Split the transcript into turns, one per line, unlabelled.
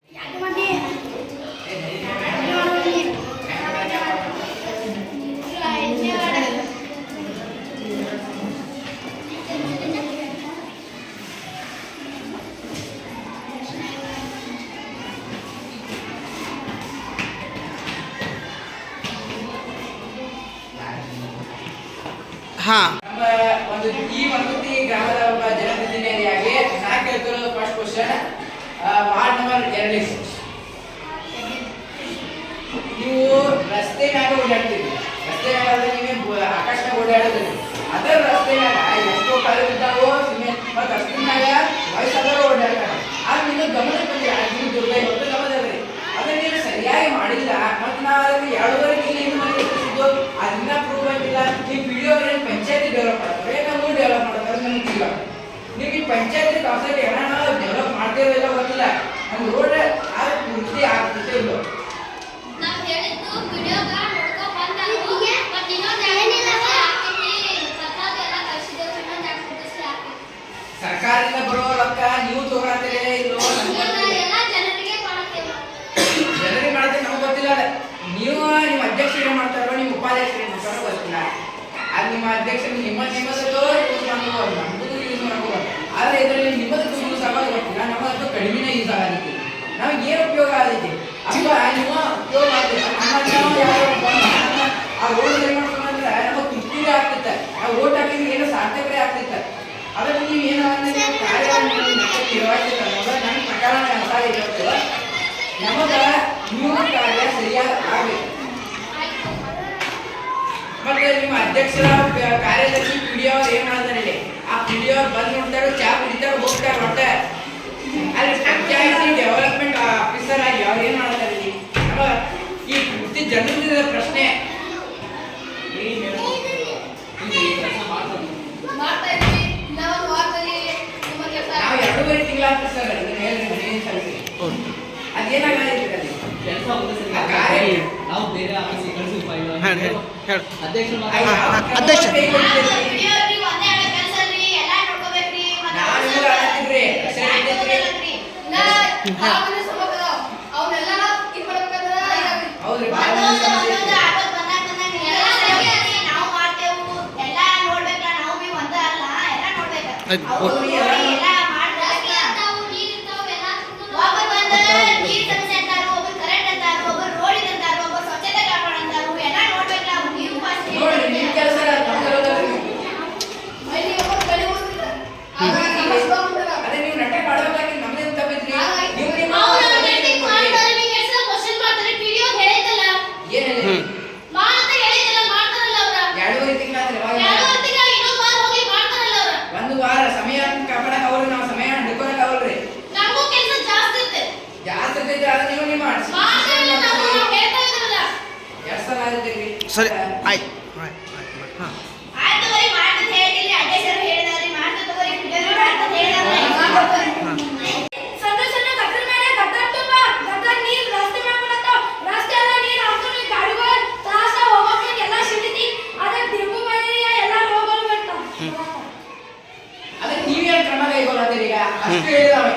ಒಂದು ಗ್ರಾಮದ ಒಬ್ಬ ಜನಪ್ರತಿನಿಧಿಯಾಗಿ ನಾ ಕೇಳ್ತಿರೋದು ಫಸ್ಟ್ ಕ್ವಶನ್, ವಾರ್ಡ್ ನಂಬರ್ 2 ನೀವು ರಸ್ತೆ ಮ್ಯಾಗ ಓಡಾಡ್ತೀರಿ. ರಸ್ತೆ ಮ್ಯಾಗ ನೀವು ಆಕಾಶನಾಗ ಓಡಾಡೋದ್ರಿ. ಅದರ ರಸ್ತೆ ಮ್ಯಾಗ ಎಷ್ಟೋ ಕಾಲೇಜ್ ಇದ್ದಾವೋ ಸಿಮೆಂಟ್ ಮತ್ತು ಅಷ್ಟಿನ ಮ್ಯಾಗ ವಯಸ್ಸಾದವರು ಓಡಾಡ್ತಾರೆ. ಆಗ ನೀವು ಗಮನಕ್ಕೆ ಬಂದಿಲ್ಲ, ನೀವು ದುರ್ಗೈ ಹೊತ್ತು ಗಮನದ್ರಿ. ಅದನ್ನ ನೀವು ಸರಿಯಾಗಿ ಮಾಡಿಲ್ಲ. ಮತ್ತು ನಾವು ಅದಕ್ಕೆ 2.5 ಕಿಲೋಮೀಟರ್ ಅದನ್ನ ಪ್ರೂವ್ ಆಗಿಲ್ಲ. ಈ ವಿಡಿಯೋ ಏನು ಪಂಚಾಯತಿ ಡೆವಲಪ್ ಮಾಡ್ತಾರೆ, ನಾವು ಡೆವಲಪ್ ಮಾಡ್ತಾರೆ ನಮ್ಗೆ ಇಲ್ಲ. ನೀವು ಈ ಪಂಚಾಯತಿ ಕಾನ್ಸೆಪ್ಟ್ ಏನಾರ ಡೆವಲಪ್ ಮಾಡ್ತೀರೋ ಇಲ್ಲ ಗೊತ್ತಿಲ್ಲ. ನಮ್ಮ ರೋಡ್ ಆಗ ಪೂರ್ತಿ ಆಗ್ತಿದೆ ಇಲ್ಲ. ಸರ್ಕಾರದಿಂದ ಬರೋ ರೊಕ್ಕ ನೀವು ತಗೊಳತ್ತೀರಿ ಇಲ್ಲೋ ಜನರಿಗೆ ಮಾಡ್ತೀರಿ ನಮ್ಗೆ ಗೊತ್ತಿಲ್ಲ. ನೀವು ನಿಮ್ಮ ಅಧ್ಯಕ್ಷರು ಮಾಡ್ತಾರೋ ನಿಮ್ಮ ಉಪಾಧ್ಯಕ್ಷರು ಮಾಡ್ತಾರೋ ಗೊತ್ತಿಲ್ಲ. ಅದು ನಿಮ್ಮ ಅಧ್ಯಕ್ಷರು ನಿಮ್ಮದು ಯೂಸ್ ಮಾಡ್ಕೋಬೋದು, ನಮ್ಮದು ಯೂಸ್ ಮಾಡ್ಕೋಬೋದು. ಆದರೆ ಇದರಲ್ಲಿ ನಿಮ್ಮದಕ್ಕೂ ಯೂಸ್ ಆಗೋದು ಗೊತ್ತಿಲ್ಲ, ನಮ್ಮದಕ್ಕೂ ಕಡಿಮೆನೇ ಯೂಸ್ ಆಗಲಿಕ್ಕೆ ನಮ್ಗೆ ಏನು ಉಪಯೋಗ ಆಗೈತಿ ಅಲ್ವಾ? ನೀವು ಉಪಯೋಗ ಮಾಡ್ತೀವಿ ಆ ರೋಡ್ ಸರಿ ಮಾಡ್ಕೊಂಡ್ರೆ ನಮಗೆ ತೃಪ್ತಿಗೆ ಆಗ್ತಿತ್ತು. ನಾವು ಓಟ್ ಹಾಕಿದ್ರೆ ಏನೋ ಸಾರ್ಥಕರೇ ಆಗ್ತಿತ್ತು. ಅದಕ್ಕೆ ನೀವು ಏನು ಕಾರ್ಯ ನಿರ್ವಹಿಸ್ತಿಲ್ಲ ನನ್ನ ಪ್ರಕಾರ ಇರ್ತೇವೆ. ನಮಗೆ ನೀವು ಕಾರ್ಯ ಸರಿಯಾಗಿ ಆಗಬೇಕು. ಮತ್ತೆ ನಿಮ್ಮ ಅಧ್ಯಕ್ಷರ ಕಾರ್ಯದರ್ಶಿ ಪಿಡಿಒ ಏನ್ ಮಾಡ್ತಾರೆ, ಆ ಪಿಡಿಒ ಬಂದು ನೋಡ್ತಾರೋ ಚಾ ಕುಡಿತಾರೋ ಹೋಗ್ತಾರೆ. ಒಟ್ಟೆ ಅಲ್ಲಿ ಪಂಚಾಯತಿ ಡೆವಲಪ್ಮೆಂಟ್ ಆಫೀಸರ್ ಆಗಿ ಅವ್ರು ಏನ್ ಮಾಡ್ತಾರೆ ಇಲ್ಲಿ ಈ ಪೂರ್ತಿ ಜನರ ಪ್ರಶ್ನೆ ನಾವು 2.5 ತಿಂಗಳಾಗ್ತದೆ ಸರ್. ಇದನ್ನ ಹೇಳಿ ಅದೇನಾಗಲಿಲ್ಲ
ನಾವು ಬೇರೆ ಆಫೀಸಿಗೆ ಕಳಿಸಿ ಅಧ್ಯಕ್ಷ
ಸರಿ ಆಯ್ತು.
ಅದಕ್ಕೆ ನೀವೇನು ಕ್ರಮ ಕೈಗೊಳ್ಳತ್ತೀರಿ? ಈಗ ಅಷ್ಟು ಹೇಳಿದಾವೆ.